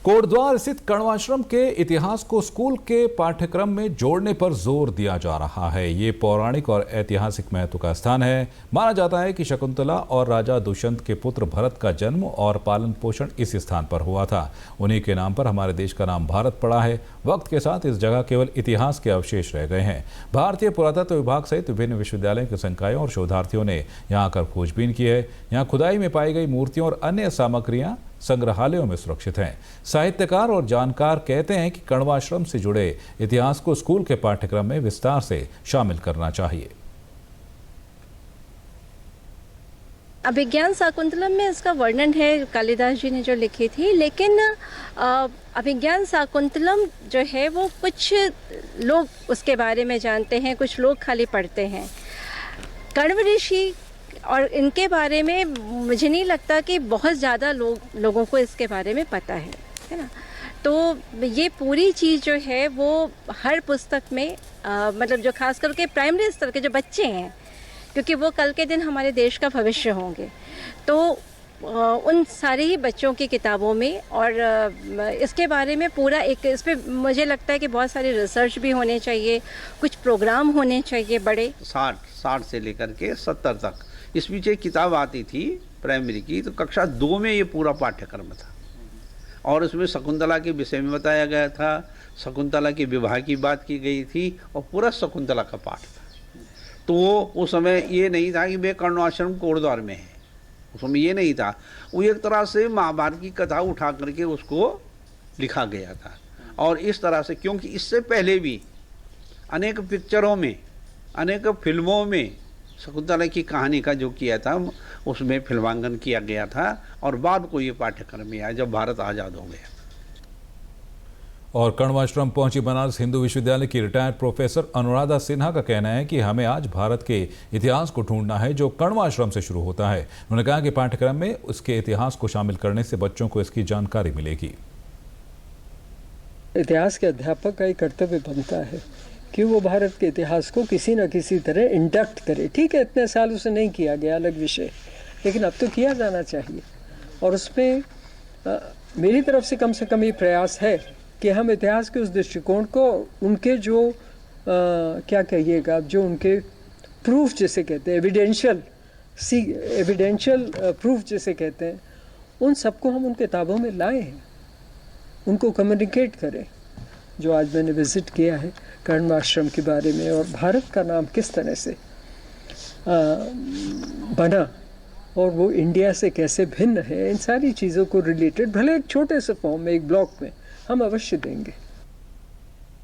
कोटद्वार स्थित कण्वाश्रम के इतिहास को स्कूल के पाठ्यक्रम में जोड़ने पर जोर दिया जा रहा है। ये पौराणिक और ऐतिहासिक महत्व का स्थान है। माना जाता है कि शकुंतला और राजा दुष्यंत के पुत्र भरत का जन्म और पालन पोषण इस स्थान पर हुआ था। उन्हीं के नाम पर हमारे देश का नाम भारत पड़ा है। वक्त के साथ इस जगह केवल इतिहास के अवशेष रह गए हैं। भारतीय पुरातत्व विभाग सहित विभिन्न विश्वविद्यालयों के संकायों और शोधार्थियों ने यहाँ आकर खोजबीन की है। यहाँ खुदाई में पाई गई मूर्तियों और अन्य सामग्रियां संग्रहालयों में सुरक्षित हैं। साहित्यकार और जानकार कहते हैं कि कण्वाश्रम से जुड़े इतिहास को स्कूल के पाठ्यक्रम में विस्तार से शामिल करना चाहिए। अभिज्ञान शाकुंतलम में इसका वर्णन है, कालिदास जी ने जो लिखी थी, लेकिन अभिज्ञान शाकुंतलम जो है वो कुछ लोग उसके बारे में जानते हैं, कुछ लोग खाली पढ़ते हैं। कण्व ऋषि और इनके बारे में मुझे नहीं लगता कि बहुत ज़्यादा लोगों को इसके बारे में पता है ना। तो ये पूरी चीज़ जो है वो हर पुस्तक में मतलब जो खास करके प्राइमरी स्तर के जो बच्चे हैं, क्योंकि वो कल के दिन हमारे देश का भविष्य होंगे, तो उन सारे ही बच्चों की किताबों में और इसके बारे में पूरा एक इस पर मुझे लगता है कि बहुत सारी रिसर्च भी होने चाहिए, कुछ प्रोग्राम होने चाहिए बड़े। 60 से लेकर के 70 तक इस बीच एक किताब आती थी प्राइमरी की, तो कक्षा 2 में ये पूरा पाठ्यक्रम था और उसमें शकुंतला के विषय में बताया गया था, शकुंतला के विवाह की बात की गई थी और पूरा शकुंतला का पाठ था। तो वो उस समय ये नहीं था कि वे कण्वाश्रम कोटद्वार में है, उस समय ये नहीं था। वो एक तरह से महाभारत की कथा उठा करके उसको लिखा गया था। और इस तरह से, क्योंकि इससे पहले भी अनेक पिक्चरों में, अनेक फिल्मों में शकुंतला की कहानी का जो किया था उसमें फिल्मांकन किया गया था और बाद को ये पाठ्यक्रम में आया जब भारत आज़ाद हो गया। और कण्वाश्रम पहुंची बनारस हिंदू विश्वविद्यालय की रिटायर्ड प्रोफेसर अनुराधा सिन्हा का कहना है कि हमें आज भारत के इतिहास को ढूंढना है जो कण्वाश्रम से शुरू होता है। उन्होंने कहा कि पाठ्यक्रम में उसके इतिहास को शामिल करने से बच्चों को इसकी जानकारी मिलेगी। इतिहास के अध्यापक का एक कर्तव्य बनता है कि वो भारत के इतिहास को किसी न किसी तरह इंडक्ट करे। ठीक है, इतने साल उसे नहीं किया गया, अलग विषय, लेकिन अब तो किया जाना चाहिए। और उसमें मेरी तरफ से कम ये प्रयास है कि हम इतिहास के उस दृष्टिकोण को, उनके जो क्या कहिएगा, जो उनके प्रूफ जिसे कहते हैं, एविडेंशियल प्रूफ जिसे कहते हैं, उन सबको हम उन किताबों में लाए हैं, उनको कम्युनिकेट करें। जो आज मैंने विज़िट किया है कण्वाश्रम के बारे में और भारत का नाम किस तरह से बना और वो इंडिया से कैसे भिन्न है, इन सारी चीज़ों को रिलेटेड भले एक छोटे से फॉर्म में, एक ब्लॉक में हम अवश्य देंगे।